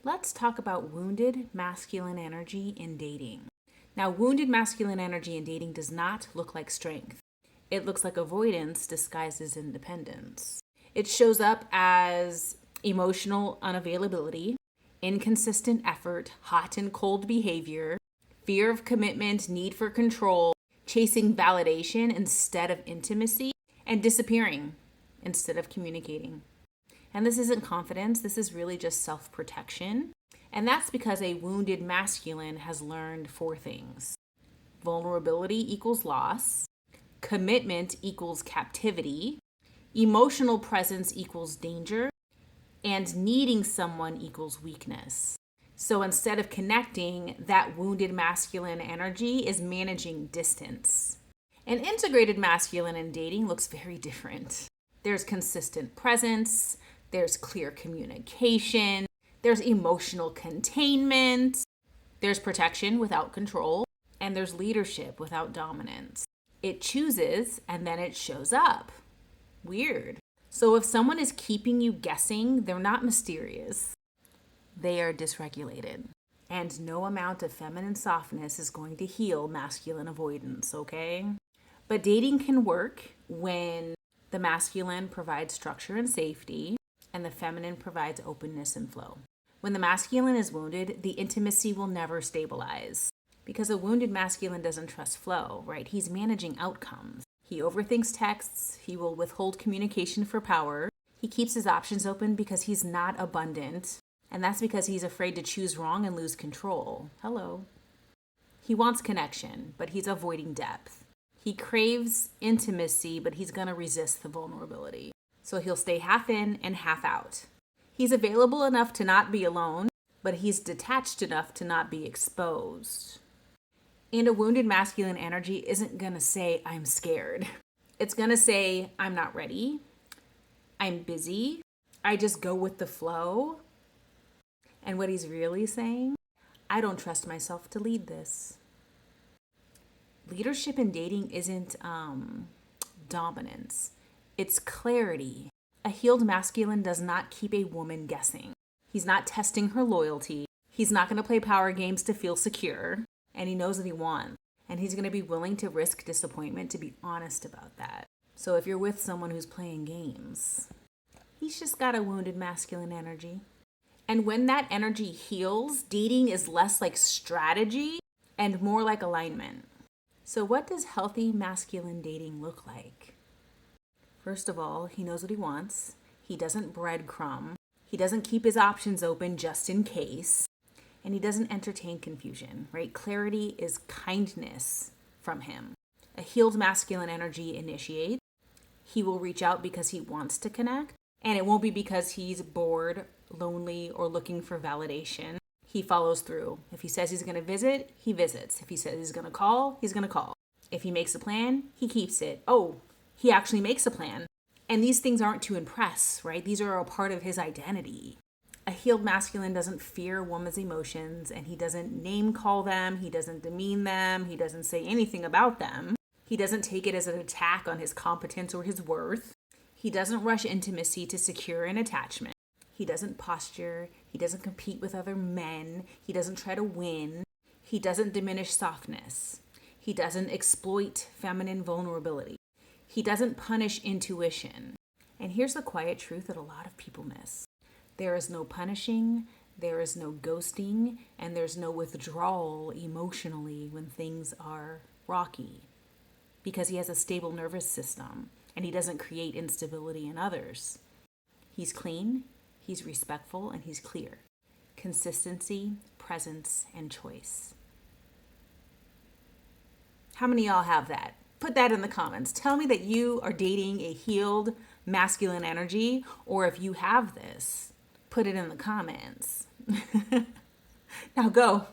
Let's talk about wounded masculine energy in dating. Now, wounded masculine energy in dating does not look like strength. It looks like avoidance disguised as independence. It shows up as emotional unavailability, inconsistent effort, hot and cold behavior, fear of commitment, need for control, chasing validation instead of intimacy, and disappearing instead of communicating. And this isn't confidence, this is really just self protection. And that's because a wounded masculine has learned four things: vulnerability equals loss, commitment equals captivity, emotional presence equals danger, and needing someone equals weakness. So instead of connecting, that wounded masculine energy is managing distance. An integrated masculine in dating looks very different. There's consistent presence, there's clear communication, there's emotional containment, there's protection without control, and there's leadership without dominance. It chooses and then it shows up. Weird. So if someone is keeping you guessing, they're not mysterious. They are dysregulated. And no amount of feminine softness is going to heal masculine avoidance, okay? But dating can work when the masculine provides structure and safety, and the feminine provides openness and flow. When the masculine is wounded, the intimacy will never stabilize because a wounded masculine doesn't trust flow, right? He's managing outcomes. He overthinks texts, he will withhold communication for power. He keeps his options open because he's not abundant, and that's because he's afraid to choose wrong and lose control. Hello. He wants connection, but he's avoiding depth. He craves intimacy, but he's going to resist the vulnerability. So he'll stay half in and half out. He's available enough to not be alone, but he's detached enough to not be exposed. And a wounded masculine energy isn't going to say, I'm scared. It's going to say, I'm not ready. I'm busy. I just go with the flow. And what he's really saying, I don't trust myself to lead this. Leadership in dating isn't dominance. It's clarity. A healed masculine does not keep a woman guessing. He's not testing her loyalty. He's not going to play power games to feel secure. And he knows what he wants. And he's going to be willing to risk disappointment to be honest about that. So if you're with someone who's playing games, he's just got a wounded masculine energy. And when that energy heals, dating is less like strategy and more like alignment. So what does healthy masculine dating look like? First of all, he knows what he wants. He doesn't breadcrumb. He doesn't keep his options open just in case. And he doesn't entertain confusion, right? Clarity is kindness from him. A healed masculine energy initiates. He will reach out because he wants to connect. And it won't be because he's bored, lonely, or looking for validation. He follows through. If he says he's going to visit, he visits. If he says he's going to call, he's going to call. If he makes a plan, he keeps it. Oh, he actually makes a plan. And these things aren't to impress, right? These are a part of his identity. A healed masculine doesn't fear a woman's emotions, and he doesn't name call them. He doesn't demean them. He doesn't say anything about them. He doesn't take it as an attack on his competence or his worth. He doesn't rush intimacy to secure an attachment. He doesn't posture. He doesn't compete with other men. He doesn't try to win. He doesn't diminish softness. He doesn't exploit feminine vulnerability. He doesn't punish intuition. And here's the quiet truth that a lot of people miss. There is no punishing, there is no ghosting, and there's no withdrawal emotionally when things are rocky. Because he has a stable nervous system and he doesn't create instability in others. He's clean, he's respectful, and he's clear. Consistency, presence, and choice. How many of y'all have that? Put that in the comments. Tell me that you are dating a healed masculine energy, or if you have this, put it in the comments. Now go.